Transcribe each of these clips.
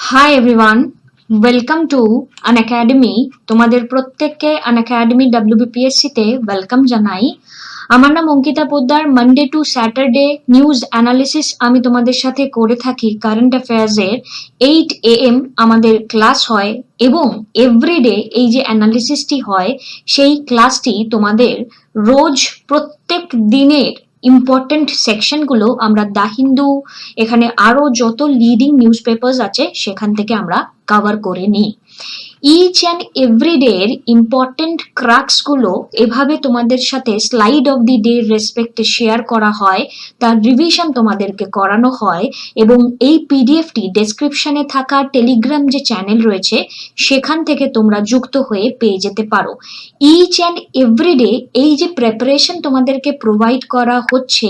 High everyone, welcome to Unacademy. তোমাদের প্রত্যেককে Unacademy WBPSC তে ওয়েলকাম জানাই। আমার নাম Ankita Poddar. Monday to Saturday news analysis আমি তোমাদের সাথে করে থাকি। কারেন্ট অ্যাফেয়ার্সের 8 AM আমাদের ক্লাস হয় এবং এভরিডে এই যে অ্যানালিসিসটি হয় সেই ক্লাসটি তোমাদের রোজ প্রত্যেক দিনের ইম্পর্টেন্ট সেকশনগুলো আমরা দা হিন্দু, এখানে আরো যত লিডিং নিউজ পেপার্স আছে সেখান থেকে আমরা কভার করে নিই। ইচ অ্যান্ড এভরিডে এর ইম্পর্টেন্ট ক্রাক্স গুলো এভাবে তোমাদের সাথে স্লাইড অফ দি ডে রেসপেক্টে শেয়ার করা হয়, তার রিভিশন তোমাদেরকে করানো হয় এবং এই পিডিএফটি ডেসক্রিপশনে থাকা টেলিগ্রাম যে চ্যানেল রয়েছে সেখান থেকে তোমরা যুক্ত হয়ে পেয়ে যেতে পারো। ইচ অ্যান্ড এভরিডে এই যে প্রেপারেশন তোমাদেরকে প্রোভাইড করা হচ্ছে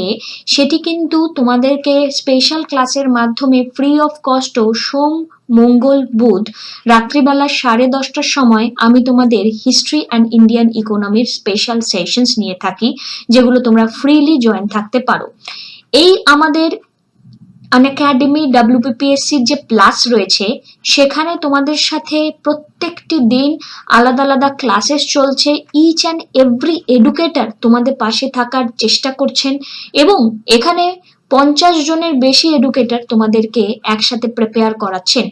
সেটি কিন্তু তোমাদেরকে স্পেশাল ক্লাসের মাধ্যমে ফ্রি অফ কস্ট সোম, মঙ্গল, বুধ রাত্রিবেলা 10:30টার সময় আমি তোমাদের হিস্ট্রি অ্যান্ড ইন্ডিয়ান ইকোনমির স্পেশাল সেশনস নিয়ে থাকি, যেগুলো তোমরা ফ্রিলি জয়েন থাকতে পারো। এই আমাদের আনএকাডেমি WBPSC যে প্লাস রয়েছে সেখানে তোমাদের সাথে প্রত্যেকটি দিন আলাদা আলাদা ক্লাসেস চলছে। ইচ অ্যান্ড এভরি এডুকেটর তোমাদের পাশে থাকার চেষ্টা করছেন এবং এখানে 50 জনের বেশি এডুকেটর তোমাদেরকে একসাথে প্রিপেয়ার করাচ্ছেন।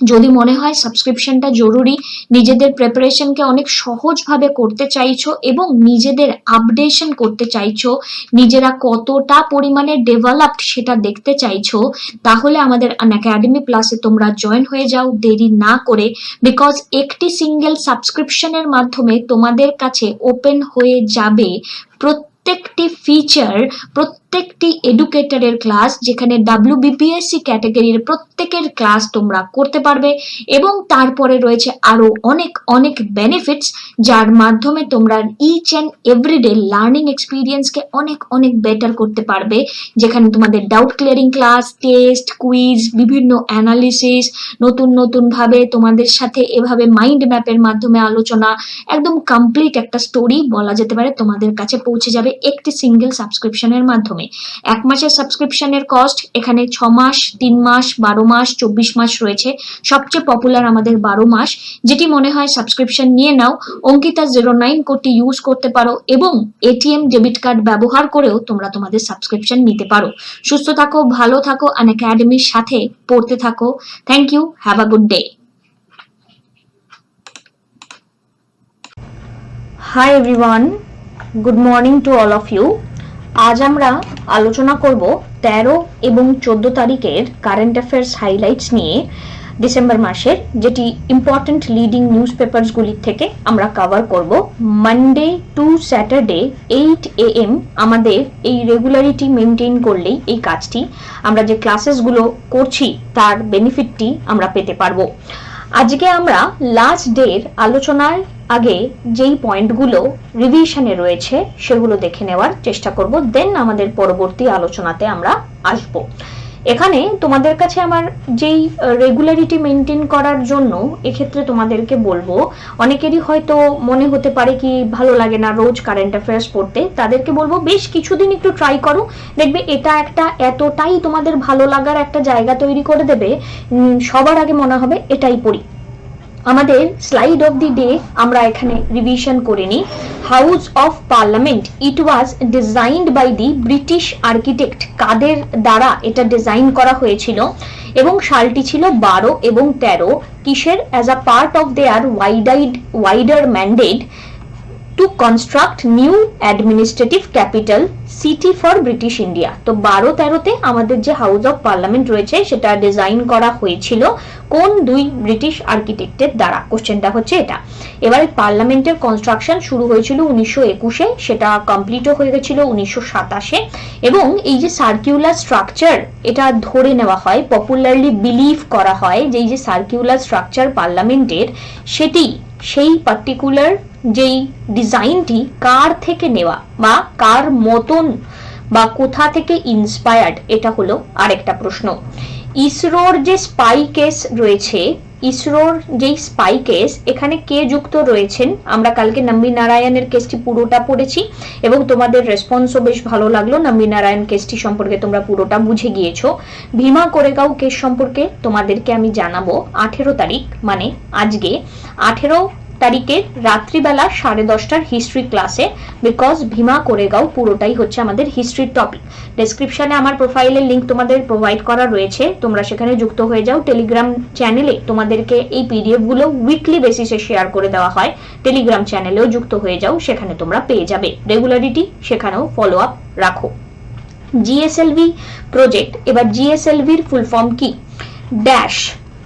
যদি মনে হয় সাবস্ক্রিপশনটা জরুরি, নিজেদের প্রিপারেশনকে অনেক সহজভাবে করতে চাইছো এবং নিজেদের আপডেশন করতে চাইছো, নিজেরা কতটা পরিমাণে ডেভেলপড সেটা দেখতে চাইছো, তাহলে আমাদের আনএকাডেমি প্লাসে তোমরা জয়েন হয়ে যাও দেরি না করে। বিকজ একটি সিঙ্গেল সাবস্ক্রিপশনের মাধ্যমে তোমাদের কাছে ওপেন হয়ে যাবে প্রত্যেকটি ফিচার, প্রত্যেকটি এডুকেটরের ক্লাস, যেখানে WBPSC ক্যাটাগরির প্রত্যেকের ক্লাস তোমরা করতে পারবে এবং তারপরে রয়েছে আরো অনেক অনেক বেনিফিটস, যার মাধ্যমে তোমরা ইচ অ্যান্ড এভরিডে লার্নিং এক্সপিরিয়েন্সকে অনেক অনেক বেটার করতে পারবে, যেখানে তোমাদের doubt clearing class, test, quiz, বিভিন্ন অ্যানালিসিস, নতুন নতুন ভাবে তোমাদের সাথে এভাবে মাইন্ড ম্যাপের মাধ্যমে আলোচনা, একদম কমপ্লিট একটা স্টোরি বলা যেতে পারে তোমাদের কাছে পৌঁছে যাবে একটি সিঙ্গেল সাবস্ক্রিপশনের মাধ্যমে। 1 মাসের সাবস্ক্রিপশনের কস্ট এখানে 6 মাস, 3 মাস, 12 মাস, 24 মাস রয়েছে। সবচেয়ে পপুলার আমাদের 12 মাস। যেটি মনে হয় সাবস্ক্রিপশন নিয়ে নাও, অঙ্কিতা 09 কোডটি ইউজ করতে পারো এবং এটিএম ডেবিট কার্ড ব্যবহার করেও তোমরা তোমাদের সাবস্ক্রিপশন নিতে পারো। সুস্থ থাকো, ভালো থাকো, আনএকাডেমির সাথে পড়তে থাকো। Thank you, have a good day. Hi everyone, good morning to all of you. আজ আমরা আলোচনা করব 13 এবং 14 তারিখের কারেন্ট অ্যাফেয়ার্স হাইলাইটস নিয়ে ডিসেম্বর মাসের, যেটি ইম্পর্টেন্ট লিডিং নিউজ পেপারসগুলির থেকে আমরা কভার করব। মানডে টু স্যাটারডে 8 AM আমাদের এই রেগুলারিটি মেনটেন করলেই এই কাজটি, আমরা যে ক্লাসেসগুলো করছি তার বেনিফিটটি আমরা পেতে পারবো। আজকে আমরা লাস্ট ডের আলোচনার আগে যেই পয়েন্টগুলো রিভিশনে রয়েছে সেগুলো দেখে নেওয়ার চেষ্টা করব, দেন আমাদের পরবর্তী আলোচনাতে আমরা আসব। এখানে তোমাদের কাছে আমার যেই রেগুলারিটি মেনটেন করার জন্য এক্ষেত্রে তোমাদেরকে বলবো, অনেকেরই হয়তো মনে হতে পারে কি ভালো লাগে না রোজ কারেন্ট অ্যাফেয়ার্স পড়তে, তাদেরকে বলবো বেশ কিছুদিন একটু ট্রাই করো, দেখবে এটা একটা এতটাই তোমাদের ভালো লাগার একটা জায়গা তৈরি করে দেবে, সবার আগে মনে হবে এটাই পড়ি। আমাদের স্লাইড অফ দি ডে আমরা এখানে রিভিশন করে নিই। House of Parliament, it was designed by the British architect. কাদের দ্বারা এটা ডিজাইন করা হয়েছিল এবং সালটি ছিল 12 এবং 13 কিসের? As a part of their wider mandate two construct new administrative capital city for British India. তো 12-13তে আমাদের যে হাউস অফ পার্লামেন্ট রয়েছে সেটা ডিজাইন করা হয়েছিল কোন দুই ব্রিটিশ আর্কিটেক্টের দ্বারা? কোশ্চেনটা হচ্ছে এটা। এবারে পার্লামেন্টের কনস্ট্রাকশন শুরু হয়েছিল 1921-এ, সেটা কমপ্লিটও হয়ে গেছিল 1927-এ এবং এই যে সার্কুলার স্ট্রাকচার, এটা ধরে নেওয়া হয়, পপুলারলি বিলিভ করা হয় যে এই যে সার্কুলার স্ট্রাকচার পার্লামেন্টের, সেটি সেই পার্টিকুলার যেই ডিজাইনটি কার থেকে নেওয়া বা কার মতন বা কোথা থেকে ইন্সপায়ার্ড, এটা হলো আরেকটা প্রশ্ন। ইসরোর যে স্পাই কেস রয়েছে ইসরোর যেই স্পাই কেস, এখানে কে যুক্ত রয়েছেন, আমরা কালকে নম্বি নারায়ণের কেসটি পুরোটা পড়েছি এবং তোমাদের রেসপন্সও বেশ ভালো লাগলো। নম্বি নারায়ণ কেসটি সম্পর্কে তোমরা পুরোটা বুঝে গিয়েছো। ভীমা কোরেগাঁও কেস সম্পর্কে তোমাদেরকে আমি জানাবো 18 তারিখ, মানে আজকে 18 তারিখের রাত্রিবেলা 10:30টার হিস্ট্রি ক্লাসে, বিকজ ভীমা কোরেগাঁও পুরোটাই হচ্ছে আমাদের হিস্ট্রির টপিক। ডেসক্রিপশনে আমার প্রোফাইলের লিঙ্ক তোমাদের প্রোভাইড করা রয়েছে, তোমরা সেখানে যুক্ত হয়ে যাও। টেলিগ্রাম চ্যানেলে তোমাদেরকে এই পিডিএফ গুলো উইকলি বেসিসে শেয়ার করে দেওয়া হয়, টেলিগ্রাম চ্যানেলেও যুক্ত হয়ে যাও, সেখানে তোমরা পেয়ে যাবে রেগুলারিটি, সেখানেও ফলো আপ রাখো। জিএসএলভি প্রজেক্ট, এবার জিএসএলভির ফুল ফর্ম কি? ড্যাশ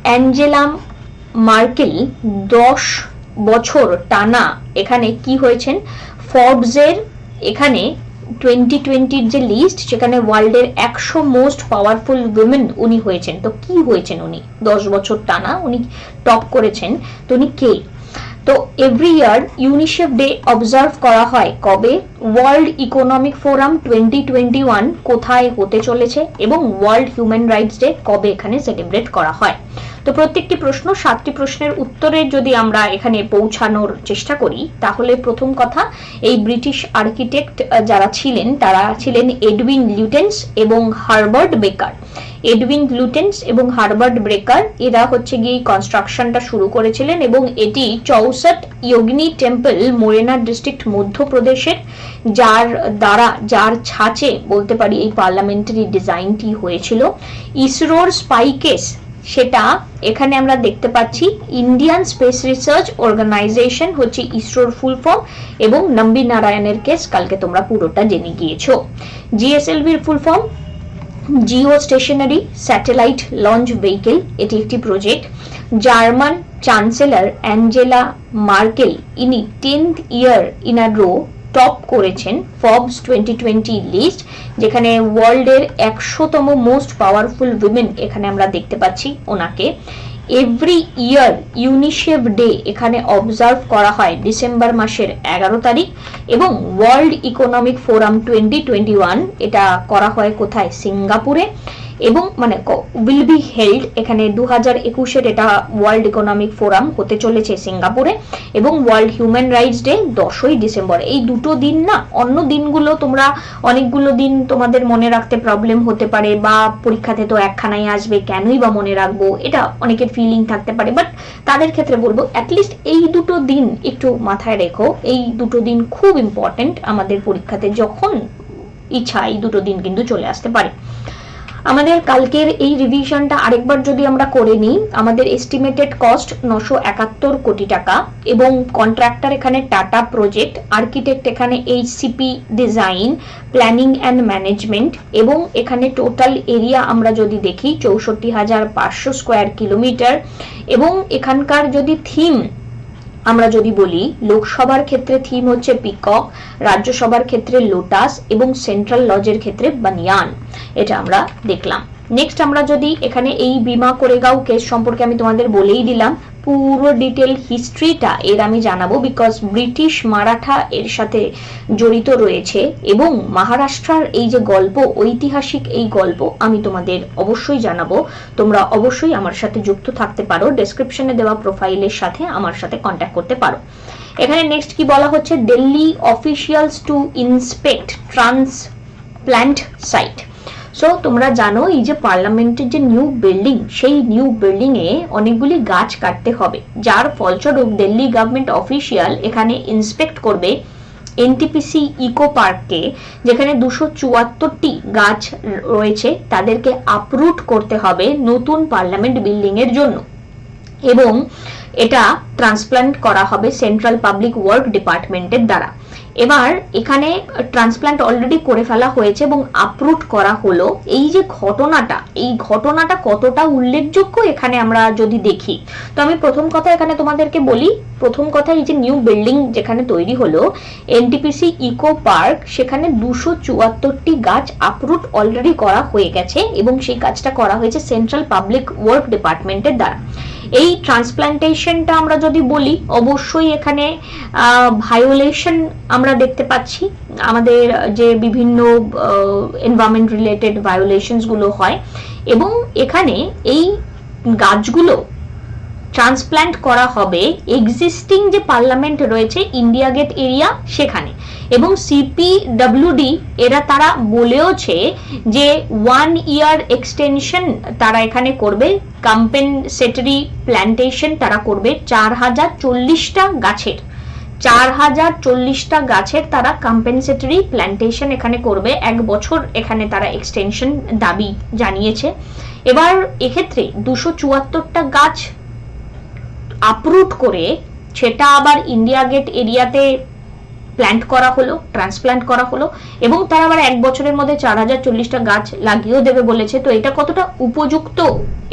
অ্যাঞ্জেলা মার্কেল 10 বছর টানা এখানে কি হয়েছেন, ফর্বসের এখানে 2020 যে লিস্ট, সেখানে ওয়ার্ল্ডের 100 মোস্ট পাওয়ারফুল উইমেন উনি হয়েছেন। তো কি হয়েছেন উনি? 10 বছর টানা উনি টপ করেছেন। তো উনি কে? তো every year UNICEF day observe করা হয় কবে? ওয়ার্ল্ড ইকোনমিক ফোরাম 2021 কোথায় হতে চলেছে, এবং ওয়ার্ল্ড হিউম্যান রাইটস ডে কবে এখানে সেলিব্রেট করা হয়। তো প্রত্যেকটি প্রশ্ন 7টি প্রশ্নের উত্তরে যদি আমরা এখানে পৌঁছানোর চেষ্টা করি, তাহলে প্রথম কথা, এই ব্রিটিশ আর্কিটেক্ট যারা ছিলেন তারা ছিলেন এডউইন লুটেন্স এবং হার্বার্ট বেকার। এডউইন লুটেন্স এবং হার্বার্ট বেকার এরা হচ্ছে গিয়ে কনস্ট্রাকশনটা শুরু করেছিলেন, এবং এটি চৌসট ইয়োগিনী টেম্পল মোরেনা ডিস্ট্রিক্ট মধ্যপ্রদেশের, যার ছাঁচে বলতে পারি এই পার্লামেন্টারি ডিজাইনটি হয়েছিল। ইসরোর স্পাই কেস, সেটা এখানে আমরা দেখতে পাচ্ছি ইন্ডিয়ান স্পেস রিসার্চ অর্গানাইজেশন হচ্ছে ইসরোর ফুল ফর্ম, এবং নম্বি নারায়ণের কেস কালকে তোমরা পুরোটা জেনে গিয়েছো। জিএসএলভির full form geostationary satellite launch vehicle, এটি একটি project. German chancellor Angela Merkel ইনি 10th year in a row top করেছেন ফর্বস 2020 লিস্ট, যেখানে ওয়ার্ল্ডের 100তম মোস্ট পাওয়ারফুল উইমেন এখানে আমরা দেখতে পাচ্ছি ওনাকে। এভরি ইয়ার ইউনিসেফ ডে এখানে অবজার্ভ করা হয় ডিসেম্বর মাসের 11 তারিখ, এবং ওয়ার্ল্ড ইকোনমিক ফোরাম 2021 এটা করা হয় কোথায়? সিঙ্গাপুরে, এবং মানে উইল বি হেল্ড এখানে 2021-এর এটা ওয়ার্ল্ড ইকোনমিক ফোরাম হতে চলেছে সিঙ্গাপুরে, এবং ওয়ার্ল্ড হিউম্যান রাইটস ডে 10ই ডিসেম্বর। এই দুটো দিন না, অন্য দিনগুলো তোমরা অনেকগুলো দিন তোমাদের মনে রাখতে প্রবলেম হতে পারে, বা পরীক্ষাতে তো একখানাই আসবে, কেনই বা মনে রাখবো, এটা অনেকের ফিলিং থাকতে পারে, বাট তাদের ক্ষেত্রে বলবো অ্যাটলিস্ট এই দুটো দিন একটু মাথায় রেখো। এই দুটো দিন খুব ইম্পর্টেন্ট আমাদের পরীক্ষাতে, যখন ইচ্ছা এই দুটো দিন কিন্তু চলে আসতে পারে। আমাদের কালকের এই রিভিশনটা আরেকবার যদি আমরা করে নিই, আমাদের এস্টিমেটেড কস্ট 971 কোটি টাকা, এবং কন্ট্রাক্টর এখানে টাটা প্রজেক্ট, আর্কিটেক্ট এখানে এইচসিপি ডিজাইন প্ল্যানিং অ্যান্ড ম্যানেজমেন্ট, এবং এখানে টোটাল এরিয়া আমরা যদি দেখি 64,500 স্কোয়ার কিলোমিটার, এবং এখানকার যদি থিম আমরা যদি বলি, লোকসভার ক্ষেত্রে থিম হচ্ছে পিকক, রাজ্যসভার ক্ষেত্রে লোটাস, এবং সেন্ট্রাল লজের ক্ষেত্রে বানিয়ান, এটা আমরা দেখলাম। নেক্সট আমরা যদি এখানে এই ভীমা কোরেগাঁও কেস সম্পর্কে আমি তোমাদের বলেই দিলাম, পুরো ডিটেল হিস্ট্রিটা এর আমি জানাবো, বিকজ ব্রিটিশ মারাঠা এর সাথে জড়িত রয়েছে, এবং মহারাষ্ট্রের এই যে গল্প, ঐতিহাসিক এই গল্প আমি তোমাদের অবশ্যই জানাবো। তোমরা অবশ্যই আমার সাথে যুক্ত থাকতে পারো, ডেসক্রিপশনে দেওয়া প্রোফাইলের সাথে আমার সাথে কন্ট্যাক্ট করতে পারো। এখানে নেক্সট কি বলা হচ্ছে, Delhi officials to inspect transplant site. So তোমরা জানো এই যে পার্লামেন্টের যে নিউ বিল্ডিং, সেই নিউ বিল্ডিং এ অনেকগুলি গাছ কাটতে হবে, যার ফলস্বরূপ দিল্লি গভর্নমেন্ট অফিসিয়াল এখানে ইন্সপেক্ট করবে এনটিপিসি ইকো পার্ককে, যেখানে 274টি গাছ রয়েছে, তাদেরকে আপরুট করতে হবে নতুন পার্লামেন্ট বিল্ডিং এর জন্য, এবং এটা ট্রান্সপ্লান্ট করা হবে সেন্ট্রাল পাবলিক ওয়ার্ক ডিপার্টমেন্টের দ্বারা। এবার এখানে ট্রান্সপ্লান্ট অলরেডি করে ফেলা হয়েছে এবং আপরুট করা হলো। এই যে ঘটনাটা কতটা উল্লেখযোগ্য এখানে আমরা যদি দেখি, তো আমি প্রথম কথা এখানে তোমাদেরকে বলি, প্রথম কথা এই যে নিউ বিল্ডিং যেখানে তৈরি হলো এনটিপিসি ইকো পার্ক, সেখানে 274টি গাছ আপরুট অলরেডি করা হয়ে গেছে, এবং সেই কাজটা করা হয়েছে সেন্ট্রাল পাবলিক ওয়ার্ক ডিপার্টমেন্টের দ্বারা। এই ট্রান্সপ্লান্টেশনটা আমরা যদি বলি, অবশ্যই এখানে ভায়োলেশন আমরা দেখতে পাচ্ছি, আমাদের যে বিভিন্ন এনভায়রনমেন্ট রিলেটেড ভায়োলেশনস গুলো হয়, এবং এখানে এই গাছগুলো ট্রান্সপ্ল্যান্ট করা হবে এক্সিস্টিং যে পার্লামেন্ট রয়েছে ইন্ডিয়া গেট এরিয়া সেখানে। এবং সিপিডব্লিউডি এরা তারা বলেওছে যে 1 ইয়ার এক্সটেনশন তারা এখানে করবে, কম্পেনসেটরি প্ল্যান্টেশন তারা করবে 4040টা গাছের, 4040টা গাছের তারা কম্পেনসেটরি প্ল্যান্টেশন এখানে করবে, 1 বছর এখানে তারা এক্সটেনশন দাবি জানিয়েছে। এবার এক্ষেত্রে 274টা গাছ আপরুট করে সেটা আবার ইন্ডিয়া গেট এরিয়াতে প্ল্যান্ট করা হলো, ট্রান্সপ্ল্যান্ট করা হলো, এবং তারা আবার 1 বছরের মধ্যে 4040টা গাছ লাগিয়েও দেবে বলেছে। তো এটা কতটা উপযুক্ত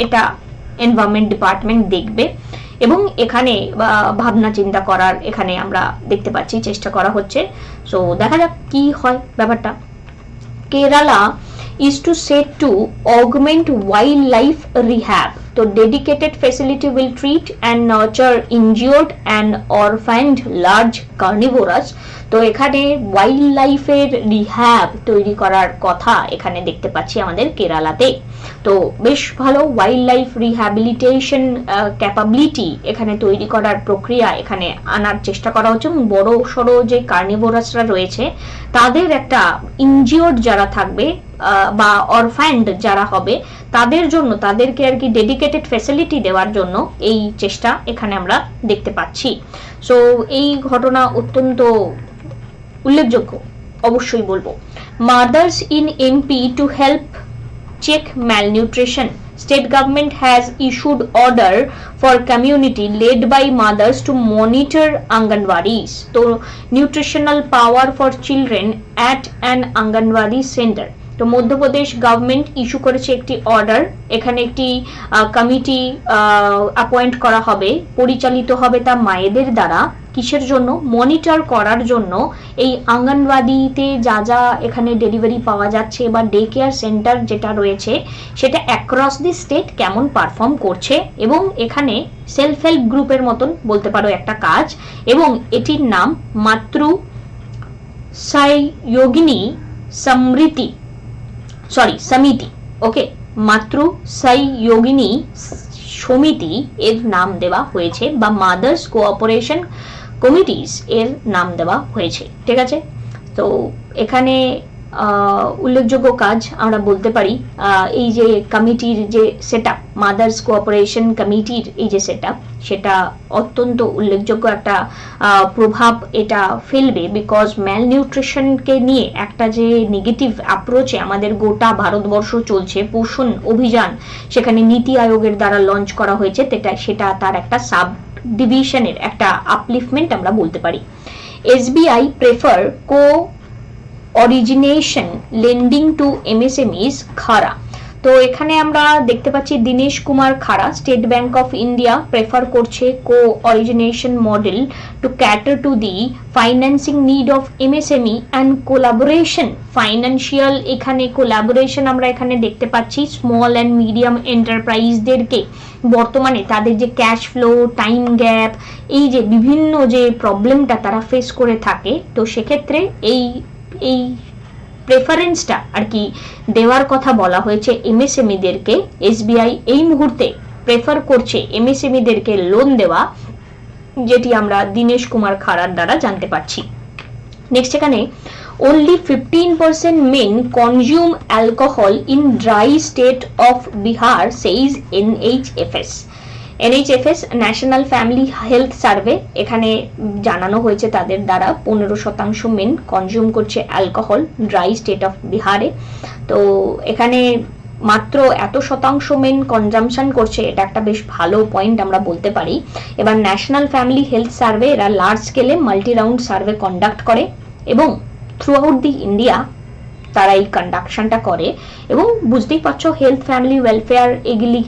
এটা এনভায়রনমেন্ট ডিপার্টমেন্ট দেখবে, এবং এখানে ভাবনা চিন্তা করার এখানে আমরা দেখতে পাচ্ছি চেষ্টা করা হচ্ছে। সো দেখা যাক কি হয় ব্যাপারটা। Kerala is to set to augment wildlife rehab. So dedicated facility will treat and nurture injured and orphaned large carnivorous. তো এখানে ওয়াইল্ড লাইফের রিহ্যাব তৈরি করার কথা এখানে দেখতে পাচ্ছি আমাদের কেরালাতে। তো বেশ ভালো ওয়াইল্ড লাইফ রিহ্যাবিলিটেশন ক্যাপাবিলিটি এখানে তৈরি করার প্রক্রিয়া এখানে আনার চেষ্টা করা হচ্ছে। বড় সড়ো যে কার্নিভোরাসরা রয়েছে তাদের একটা ইনজিওর্ড যারা থাকবে বা অরফ্যান্ড যারা হবে তাদের জন্য, তাদেরকে আর কি ডেডিকেটেড ফ্যাসিলিটি দেওয়ার জন্য এই চেষ্টা এখানে আমরা দেখতে পাচ্ছি। সো এই ঘটনা অত্যন্ত উল্লেখযোগ্য অবশ্যই বলবো। Mother's in MP to help check malnutrition. State government has issued order for community led by mothers to monitor Anganwadis. So nutritional power for children at an Anganwadi center. তো মধ্যপ্রদেশ গভর্নমেন্ট ইস্যু করেছে একটি order, এখানে একটি committee appoint করা হবে, পরিচালিত হবে তা মায়েদের দ্বারা। কিসের জন্য? মনিটর করার জন্য এই আঙ্গনওয়াড়িতে যা যা এখানে ডেলিভারি পাওয়া যাচ্ছে বা ডে কেয়ার সেন্টার যেটা রয়েছে সেটা অ্যাক্রস দি স্টেট কেমন পারফর্ম করছে, এবং এখানে সেলফ হেল্প গ্রুপের মতন বলতে পারো একটা কাজ। এবং এটির নাম মাতৃ সহযোগিনী সমিতি, ওকে, মাতৃ সহযোগিনী সমিতি এর নাম দেওয়া হয়েছে, বা মাদার্স কোঅপারেশন কমিটিস এর নাম দেওয়া হয়েছে, ঠিক আছে। তো এখানে উল্লেখযোগ্য কাজ আমরা বলতে পারি এই যে কমিটির যে সেটআপ, মাদার্স কোঅপারেশন কমিটির এই যে সেটআপ, সেটা অত্যন্ত উল্লেখযোগ্য একটা প্রভাব এটা ফেলবে। বিকজ ম্যালনিউট্রিশনকে নিয়ে একটা যে নেগেটিভ অ্যাপ্রোচে আমাদের গোটা ভারতবর্ষ চলছে, পোষণ অভিযান সেখানে নীতি আয়োগের দ্বারা লঞ্চ করা হয়েছে, সেটা তার একটা সাব ডিভিশনের একটা আপলিফমেন্ট আমরা বলতে পারি। SBI prefer origination lending to MSMEs খারা। তো এখানে আমরা দেখতে পাচ্ছি Dinesh Kumar Khara State Bank of India prefer করছে origination model to cater to the financing need of MSME and collaboration. Financial এখানে কোলাবোরেশন আমরা এখানে দেখতে পাচ্ছি স্মল অ্যান্ড মিডিয়াম এন্টারপ্রাইজদেরকে বর্তমানে তাদের যে ক্যাশ ফ্লো, টাইম গ্যাপ, এই যে বিভিন্ন যে প্রবলেমটা তারা ফেস করে থাকে, তো সেক্ষেত্রে এই প্রেফারেন্সটা আর কি দেওয়ার কথা বলা হয়েছে MSMEদেরকে। SBI এই মুহূর্তে প্রেফার করছে MSMEদেরকে লোন দেওয়া, যেটি আমরা দীনেশ কুমার খারার দ্বারা জানতে পারছি। নেক্সট এখানে only 15% men consume alcohol in dry state of Bihar, says NHFS. NHFS national family health survey এখানে জানানো হয়েছে তাদের দ্বারা 15% মেন কনজিউম করছে অ্যালকোহল ড্রাই স্টেট অফ বিহারে। তো এখানে মাত্র এত শতাংশ মেন কনজামশন করছে, এটা একটা বেশ ভালো পয়েন্ট আমরা বলতে পারি। এবার ন্যাশনাল ফ্যামিলি হেলথ সার্ভে এরা লার্জ স্কেলে মাল্টি রাউন্ড সার্ভে কন্ডাক্ট করে এবং থ্রু আউট দি ইন্ডিয়া তারা এই কন্ডাকশনটা করে। এবং বুঝতেই পারছো হেলথ ফ্যামিলি ওয়েলফেয়ার এগুলি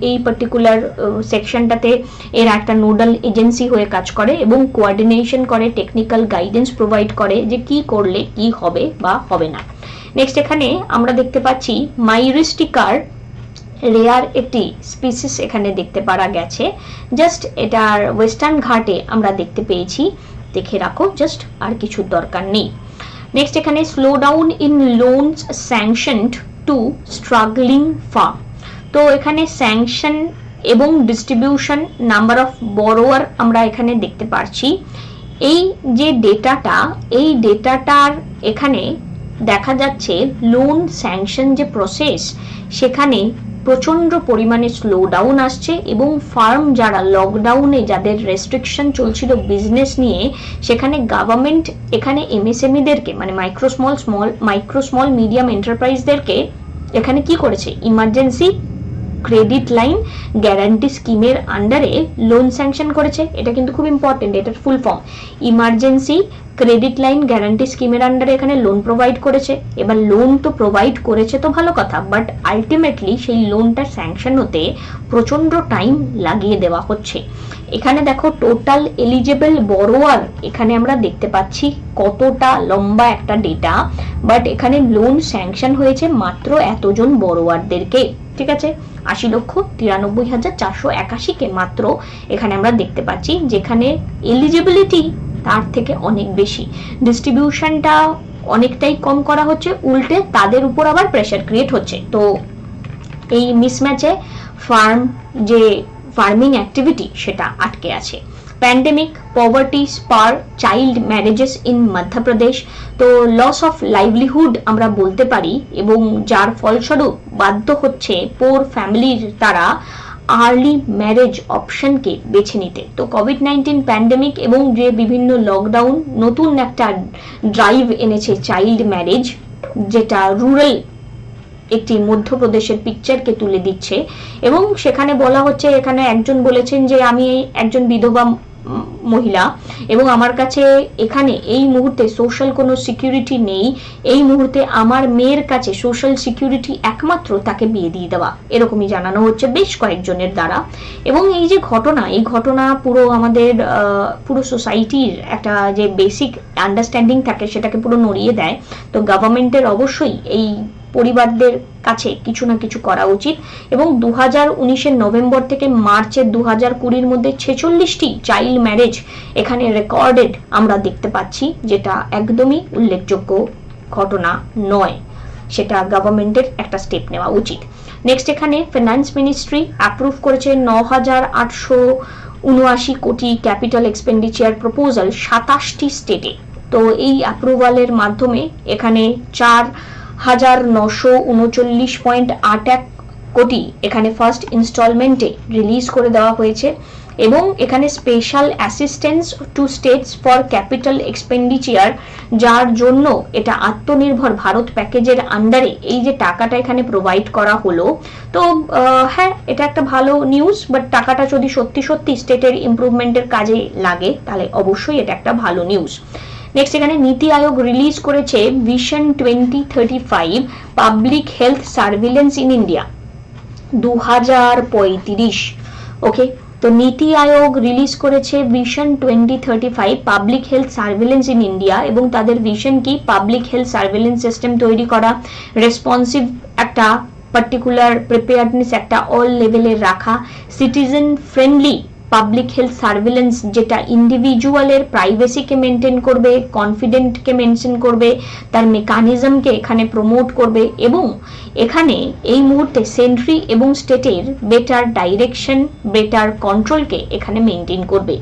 এই পার্টিকুলার সেকশনটাতে এরা একটা নোডাল এজেন্সি হয়ে কাজ করে এবং কোঅর্ডিনেশন করে, টেকনিক্যাল গাইডেন্স প্রোভাইড করে যে কি করলে কি হবে বা হবে না। নেক্সট এখানে আমরা দেখতে পাচ্ছি মাইরিস্টিকার রেয়ার একটি স্পিসিস এখানে দেখতে পারা গেছে। জাস্ট এটার ওয়েস্টার্ন ঘাটে আমরা দেখতে পেয়েছি, দেখে রাখো, জাস্ট আর কিছু দরকার নেই। নেক্সট এখানে slow down in loans sanctioned to struggling firm. তো এখানে স্যাংশন এবং ডিস্ট্রিবিউশন, নাম্বার অফ বরোয়ার আমরা এখানে দেখতে পাচ্ছি। এই যে ডেটাটা, এই ডেটাটার এখানে দেখা যাচ্ছে লোন স্যাংশন যে প্রসেস, সেখানে প্রচন্ড পরিমাণে স্লো ডাউন আসছে এবং ফার্ম যারা লকডাউনে, যাদের রেস্ট্রিকশন চলছিল বিজনেস নিয়ে, সেখানে গভর্নমেন্ট এখানে এমএসএমইদেরকে মানে মাইক্রো স্মল মিডিয়াম এন্টারপ্রাইজদেরকে এখানে কি করেছে, ইমার্জেন্সি ক্রেডিট লাইন গ্যারান্টি স্কিমের আন্ডারে লোন স্যাংশন করেছে। এটা কিন্তু খুব ইম্পর্টেন্ট, এটার full form emergency credit line guarantee স্কিমের আন্ডারে এখানে লোন প্রোভাইড করেছে। এবার লোন তো প্রোভাইড করেছে তো ভালো কথা, বাট আলটিমেটলি সেই লোনটা স্যাংশন হতে প্রচন্ড টাইম লাগিয়ে দেওয়া হচ্ছে। এখানে দেখো টোটাল এলিজেবল বরোয়ার এখানে আমরা দেখতে পাচ্ছি কতটা লম্বা একটা ডেটা, বাট এখানে লোন স্যাংশন হয়েছে মাত্র এতজন বরোয়ারদেরকে, ঠিক আছে, 80,93,481 কে মাত্র এখানে আমরা দেখতে পাচ্ছি, যেখানে এলিজিবিলিটি তার থেকে অনেক বেশি, ডিস্ট্রিবিউশনটা অনেকটাই কম করা হচ্ছে, উল্টে তাদের উপর আবার প্রেসার ক্রিয়েট হচ্ছে। তো এই মিসম্যাচে ফার্মিং অ্যাক্টিভিটি সেটা আটকে আছে। Pandemic poverty spare child marriages in Madhya Pradesh, তো লস অফ লাইভলিহুড আমরা বলতে পারি, এবং যার ফলস্বরূপ বাধ্য হচ্ছে পোর ফ্যামিলির তারা আর্লি ম্যারেজ অপশনকে বেছে নিতে। তো কোভিড-19 প্যান্ডেমিক এবং যে বিভিন্ন লকডাউন নতুন একটা ড্রাইভ এনেছে চাইল্ড ম্যারেজ, যেটা রুরাল একটি মধ্যপ্রদেশের পিকচারকে তুলে দিচ্ছে। এবং সেখানে বলা হচ্ছে, এখানে একজন বলেছেন যে আমি একজন বিধবা মহিলা এবং আমার কাছে এখানে এই মুহূর্তে সোশ্যাল কোনো সিকিউরিটি নেই, এই মুহূর্তে আমার মেয়ের কাছে সোশ্যাল সিকিউরিটি একমাত্র তাকে বিয়ে দিয়ে দেওয়া, এরকমই জানানো হচ্ছে বেশ কয়েকজনের দ্বারা। এবং এই যে ঘটনা, এই ঘটনা পুরো আমাদের পুরো সোসাইটির একটা যে বেসিক আন্ডারস্ট্যান্ডিং থাকে সেটাকে পুরো নড়িয়ে দেয়। তো গভর্নমেন্টের অবশ্যই এই পরিবারদের কাছে কিছু না কিছু করা উচিত। এবং 2019 নভেম্বর থেকে মার্চের 2020 মধ্যে 46টি চাইল্ড ম্যারেজ এখানে রেকর্ডেড আমরা দেখতে পাচ্ছি, যেটা একদমই উল্লেখযোগ্য ঘটনা নয়, সেটা গভর্নমেন্টের একটা স্টেপ নেওয়া উচিত। নেক্সট এখানে ফিনান্স মিনিস্ট্রি অ্যাপ্রুভ করেছে 9,879 কোটি ক্যাপিটাল এক্সপেন্ডিচার প্রপোজাল 27টি স্টেটে। তো এই অ্যাপ্রুভালের মাধ্যমে এখানে 4,939.81 কোটি এখানে ফার্স্ট ইনস্টলমেন্টে রিলিজ করে দেওয়া হয়েছে। এবং এখানে special assistance two states for capital expenditure, যার জন্য এটা আত্মনির্ভর ভারত প্যাকেজের আন্ডারে এই যে টাকাটা এখানে প্রোভাইড করা হলো। তো হ্যাঁ, এটা একটা ভালো নিউজ, বাট টাকাটা যদি সত্যি সত্যি স্টেটের ইমপ্রুভমেন্টের কাজে লাগে তাহলে অবশ্যই এটা একটা ভালো নিউজ। নেক্সট এখানে নীতি আয়োগ রিলিজ করেছে vision 2035 public health surveillance in India 2035। ওকে, তো নীতি আয়োগ রিলিজ করেছে vision 2035 public health surveillance in India, এবং তাদের ভিশন কি, পাবলিক হেলথ সার্ভিলেন্স সিস্টেম তৈরি করা, রেসপন্সিভ একটা পার্টিকুলার প্রিপেয়ারনেস একটা অল লেভেলের রাখা, citizen friendly public health surveillance যেটা ইন্ডিভিজুয়ালের প্রাইভেসিকে মেনটেন করবে, কনফিডেন্টকে মেনটেন করবে, তার মেকানিজমকে এখানে প্রমোট করবে, এবং এখানে এই মুহূর্তে সেন্ট্রি এবং স্টেটের বেটার ডাইরেকশন, বেটার কন্ট্রোলকে এখানে মেনটেন করবে।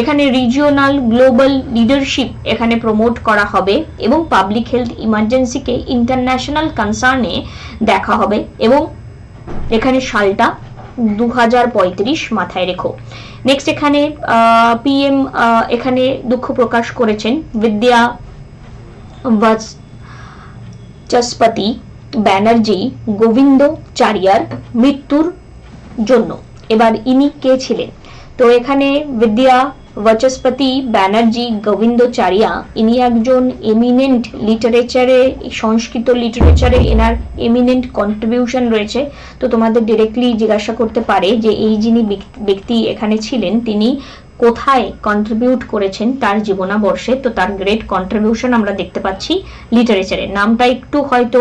এখানে রিজিওনাল গ্লোবাল লিডারশিপ এখানে প্রমোট করা হবে, এবং পাবলিক হেলথ ইমার্জেন্সিকে ইন্টারন্যাশনাল কনসার্নে দেখা হবে, এবং এখানে সালটা 2035 মাথায় রেখো। নেক্সট এখানে পিএম এখানে দুঃখ প্রকাশ করেছেন বিদ্যা বাচস্পতি ব্যানার্জি গোবিন্দচারিয়ার মৃত্যুর জন্য। এবার ইনি কে ছিলেন? তো এখানে বিদ্যা বাচস্পতি ব্যানার্জি গোবিন্দচারিয়া, ইনি একজন এমিনেন্ট লিটারেচারে, সংস্কৃত লিটারেচারে এনার এমিনেন্ট কন্ট্রিবিউশন রয়েছে। তো তোমাদের ডিরেক্টলি জিজ্ঞাসা করতে পারে যে এই যিনি ব্যক্তি এখানে ছিলেন তিনি কোথায় কন্ট্রিবিউট করেছেন তার জীবনাবর্ষে। তো তার গ্রেট কন্ট্রিবিউশন আমরা দেখতে পাচ্ছি লিটারেচারে। নামটা একটু হয়তো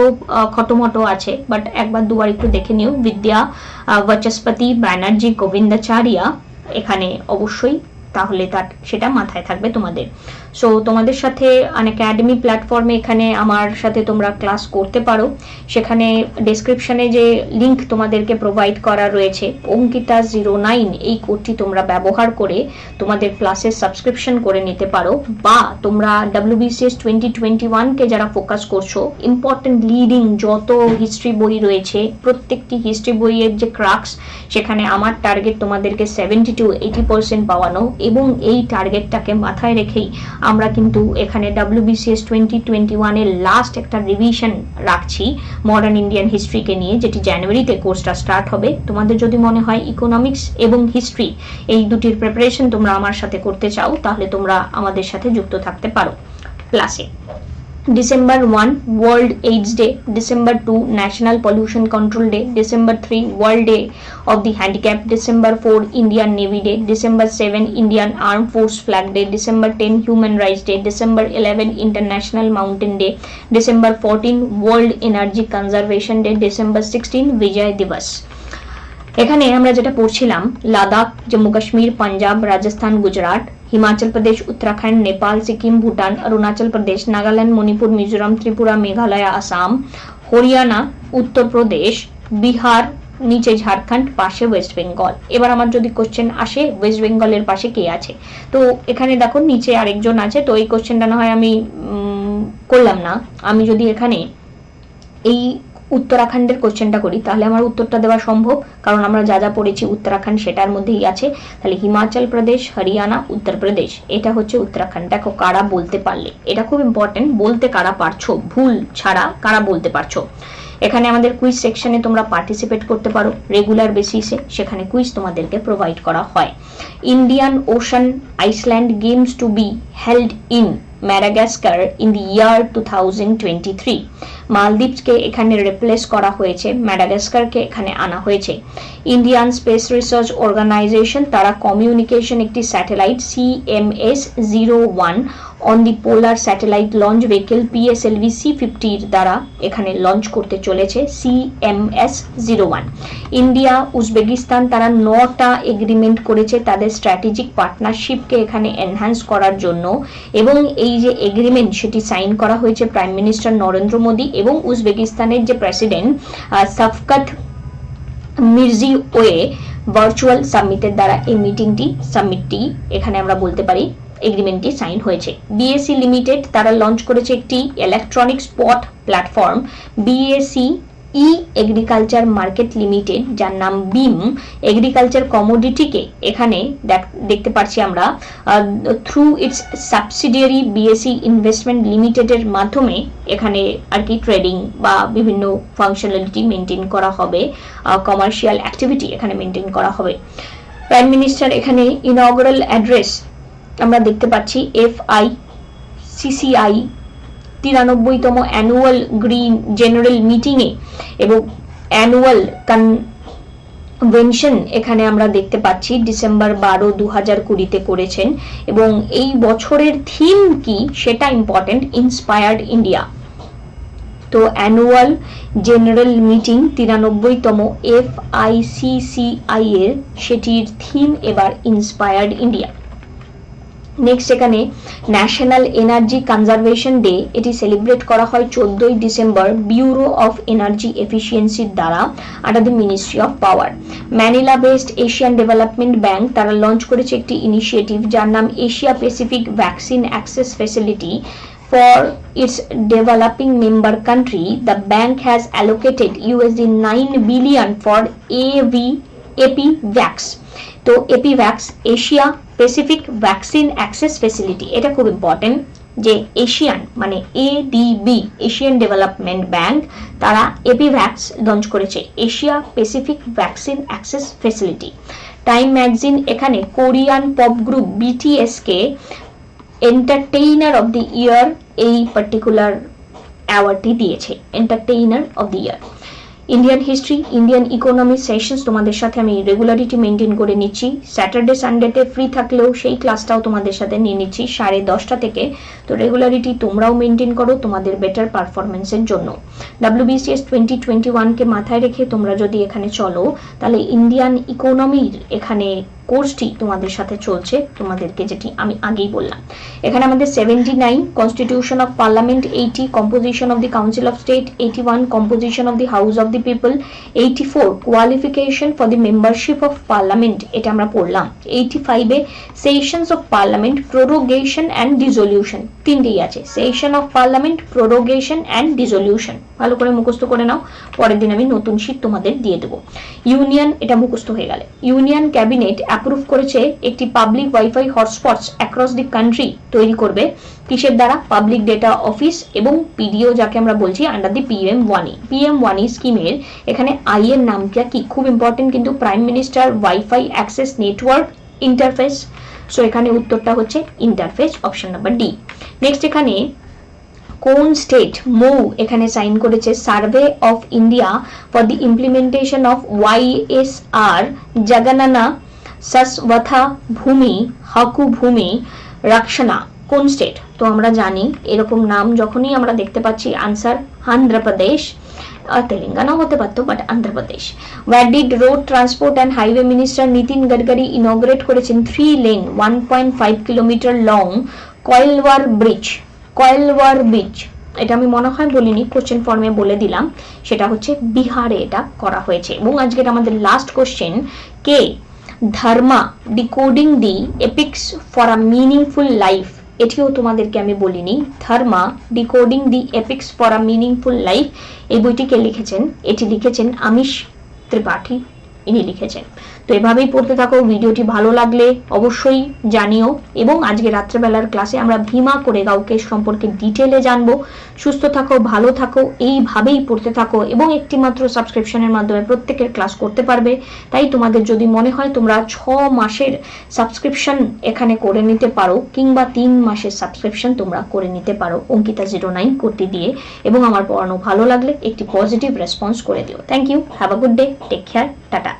খটোমটো আছে, বাট একবার দুবার একটু দেখে নিও। বিদ্যা বাচস্পতি ব্যানার্জি গোবিন্দাচারিয়া এখানে অবশ্যই তাহলে সেটা মাথায় থাকবে তোমাদের। সো তোমাদের সাথে আনএকাডেমি প্ল্যাটফর্মে এখানে আমার সাথে তোমরা ক্লাস করতে পারো। সেখানে ডেসক্রিপশনে যে লিংক তোমাদেরকে প্রোভাইড করা রয়েছে অঙ্কিতা09 এই কোডটি তোমরা ব্যবহার করে তোমাদের ক্লাসের সাবস্ক্রিপশন করে নিতে পারো, বা তোমরা WBCS 2021কে যারা ফোকাস করছো, ইম্পর্টেন্ট লিডিং যত হিস্ট্রি বই রয়েছে প্রত্যেকটি হিস্ট্রি বইয়ের যে ক্রাক্স, সেখানে আমার টার্গেট তোমাদেরকে 70 to 80% পাওয়ানো, এবং এই টার্গেটটাকে মাথায় রেখেই আমরা কিন্তু এখানে WBCS 2021 এর লাস্ট একটা রিভিশন রাখছি মডার্ন ইন্ডিয়ান হিস্ট্রিকে নিয়ে, যেটি জানুয়ারিতে কোর্সটা স্টার্ট হবে। তোমাদের যদি মনে হয় ইকোনমিক্স এবং হিস্ট্রি এই দুটির প্রিপারেশন তোমরা আমার সাথে করতে চাও, তাহলে তোমরা আমাদের সাথে যুক্ত থাকতে পারো ক্লাসে। December 1 World AIDS Day, December 2 National Pollution Control Day, December 3 World Day of the Handicapped, December 4 Indian Navy Day, December 7 Indian Armed Force Flag Day, December 10 Human Rights Day, December 11 International Mountain Day, December 14 World Energy Conservation Day, December 16 Vijay Divas। এখানে আমরা যেটা পড়ছিলাম লাদাখ, জম্মু কাশ্মীর, পাঞ্জাব, রাজস্থান, গুজরাট, হিমাচল প্রদেশ, উত্তরাখণ্ড, নেপাল, সিকিম, ভুটান, অরুণাচল প্রদেশ, নাগাল্যান্ড, মণিপুর, মিজোরাম, ত্রিপুরা, মেঘালয়, আসাম, হরিয়ানা, উত্তরপ্রদেশ, বিহার, নিচে ঝাড়খণ্ড, পাশে West Bengal. এবার আমার যদি question আসে ওয়েস্ট বেঙ্গলের পাশে কে আছে, তো এখানে দেখো নিচে আরেকজন আছে, তো এই কোশ্চেনটা না হয় আমি করলাম না। আমি যদি এখানে এই উত্তরাখণ্ডের কোশ্চেনটা করি তাহলে আমার উত্তরটা দেওয়া সম্ভব, কারণ আমরা যা যা পড়েছি উত্তরাখণ্ড সেটার মধ্যেই আছে। তাহলে হিমাচল প্রদেশ, হরিয়ানা, উত্তরপ্রদেশ, এটা হচ্ছে উত্তরাখণ্ড। দেখো কারা বলতে পারলে, এটা খুব ইম্পর্টেন্ট, বলতে কারা পারছো, ভুল ছাড়া কারা বলতে পারছো। এখানে আমাদের কুইজ সেকশনে তোমরা পার্টিসিপেট করতে পারো রেগুলার বেসিসে, সেখানে কুইজ তোমাদেরকে প্রোভাইড করা হয়। Indian Ocean Island Games to be held in Madagascar in the year 2023। মালদ্বীপকে এখানে রিপ্লেস করা হয়েছে, ম্যাডাগাস্কারকে এখানে আনা হয়েছে। ইন্ডিয়ান স্পেস রিসার্চ অর্গানাইজেশন তারা কমিউনিকেশন একটি satellite CMS-01 on the polar satellite launch vehicle PSLV C50 দ্বারা এখানে লঞ্চ করতে চলেছে CMS-01। ইন্ডিয়া উজবেকিস্তান তারা 9টা এগ্রিমেন্ট করেছে তাদের স্ট্র্যাটেজিক পার্টনারশিপকে এখানে এনহ্যান্স করার জন্য, এবং এই যে এগ্রিমেন্ট সেটি সাইন করা হয়েছে প্রাইম মিনিস্টার নরেন্দ্র মোদী এবং উজবেকিস্তানের যে প্রেসিডেন্ট শাফকাত মির্জিওয়ে ভার্চুয়াল সামিটের দ্বারা এই সামিটটি এখানে আমরা বলতে পারি এগ্রিমেন্টটি সাইন হয়েছে। BSE লিমিটেড তারা লঞ্চ করেছে একটি electronic spot platform BSE agriculture market limited, যার নাম বিম। এগ্রিকালচার কমোডিটিকে এখানে দেখতে পাচ্ছি আমরা through it's subsidiary BSE investment লিমিটেডের মাধ্যমে এখানে আর কি ট্রেডিং বা বিভিন্ন ফাংশনালিটি মেনটেন করা হবে, কমার্শিয়াল অ্যাক্টিভিটি এখানে মেনটেন করা হবে। প্রাইম মিনিস্টার এখানে ইনঅগ্রাল অ্যাড্রেস আমরা দেখতে পাচ্ছি FICCI 93তম অ্যানুয়াল গ্রিন জেনারেল মিটিংয়ে এবং অ্যানুয়াল কনভেনশন এখানে আমরা দেখতে পাচ্ছি ডিসেম্বর 12, 2020 করেছেন, এবং এই বছরের থিম কি সেটা ইম্পর্টেন্ট, ইন্সপায়ার্ড ইন্ডিয়া। তো অ্যানুয়াল জেনারেল মিটিং 93তম FICCI এর সেটির থিম এবার ইন্সপায়ার্ড ইন্ডিয়া। নেক্সট এখানে ন্যাশনাল এনার্জি কনজারভেশন ডে, এটি সেলিব্রেট করা হয় 14ই ডিসেম্বর ব্যুরো অফ এনার্জি এফিসিয়েন্সির দ্বারা under the ministry of power. Manila based Asian Development Bank তারা লঞ্চ করেছে একটি ইনিশিয়েটিভ যার নাম Asia Pacific vaccine access facility. For its developing member country, the bank has allocated $9 billion for APVAX। তো APVAX Asia Pacific vaccine access facility, এটা খুব important যে Asian মানে ADB এশিয়ান ডেভেলপমেন্ট ব্যাংক তারা APVAX লঞ্চ করেছে, Asia Pacific vaccine access facility. Time magazine এখানে Korean pop group BTS কে entertainer of the year এই পার্টিকুলার অ্যাওয়ার্ডটি দিয়েছে, entertainer of the year. Indian history, Indian economy sessions তোমাদের সাথে আমি রেগুলারিটি মেনটেন করে নিচ্ছি। স্যাটারডে সানডেতে ফ্রি থাকলেও সেই ক্লাসটাও তোমাদের সাথে নিয়ে নিচ্ছি 10:30 থেকে। তো রেগুলারিটি তোমরাও মেনটেন করো তোমাদের বেটার পারফরমেন্সের জন্য। WBCS 2021কে মাথায় রেখে তোমরা যদি এখানে চলো তাহলে ইন্ডিয়ান ইকোনমির এখানে কোর্সটি তোমাদের সাথে চলছে, তোমাদেরকে যেটি আমি আগেই বললাম। এখানে আমাদের 79 constitution of Parliament, 80 composition of the Council of State, 81 composition of the House of the People, 84 qualification for the membership of Parliament, এটা আমরা পড়লাম। 85 এ sessions of Parliament, prorogation and dissolution, তিনটেই আছে, session of Parliament, prorogation and dissolution. ভালো করে মুখস্থ করে নাও, পরের দিন আমি নতুন শীট তোমাদের দিয়ে দেবো। ইউনিয়ন, এটা মুখস্থ হয়ে গেলে। ইউনিয়ন ক্যাবিনেট অ্যাপ্রুভ করেছে একটি public wifi hotspots across the country তৈরি করবে, কিসের দ্বারা? পাবলিক ডেটা অফিস এবং পিডিও, যাকে আমরা বলছি আন্ডার দি PM1E। PM1E স্কিমের এখানে আই এর নামটা কি, খুব ইম্পর্টেন্ট কিন্তু, prime minister wifi access network interface. So এখানে উত্তরটা হচ্ছে interface, option number D. Next এখানে কোন স্টেট মৌ এখানে সাইন করেছে survey of India for the implementation of YSR জগননা সসবথা ভূমি হাকু ভূমি রক্ষণা, কোন স্টেট? তো আমরা জানি এরকম নাম যখনই আমরা দেখতে পাচ্ছি, আনসার অন্ধ্রপ্রদেশ, তেলেঙ্গানা হতে পারতো, but Andhra Pradesh. Where did road transport and highway minister Nitin Gadkari inaugurate করেছেন 3 lane 1.5 kilometre long Koilwar bridge? Koilwar bridge, এটা আমি মনে হয় বলিনি, কোশ্চেন ফর্মে বলে দিলাম, সেটা হচ্ছে বিহারে এটা করা হয়েছে। এবং আজকের আমাদের লাস্ট কোশ্চেন, কে Dharma decoding the epics for a meaningful life, এটিও তোমাদেরকে আমি বলিনি। Dharma decoding the epics for a meaningful life, এই বইটিকে লিখেছেন, এটি লিখেছেন আমিষ ত্রিপাঠী, ইনি লিখেছেন। তো এভাবেই পড়তে থাকো, ভিডিওটি ভালো লাগলে অবশ্যই জানিও। এবং আজকে রাত্রেবেলার ক্লাসে আমরা ভীমা কোরেগাঁও কেস সম্পর্কে ডিটেলে জানবো। সুস্থ থাকো, ভালো থাকো, এইভাবেই পড়তে থাকো এবং একটি মাত্র সাবস্ক্রিপশনের মাধ্যমে প্রত্যেকের ক্লাস করতে পারবে। তাই তোমাদের যদি মনে হয় তোমরা 6 মাসের সাবস্ক্রিপশন এখানে করে নিতে পারো, কিংবা 3 মাসের সাবস্ক্রিপশন তোমরা করে নিতে পারো অঙ্কিতা 09 কোডটি দিয়ে, এবং আমার পড়ানো ভালো লাগলে একটি পজিটিভ রেসপন্স করে দিও। Thank you, have a good day, take care, tata.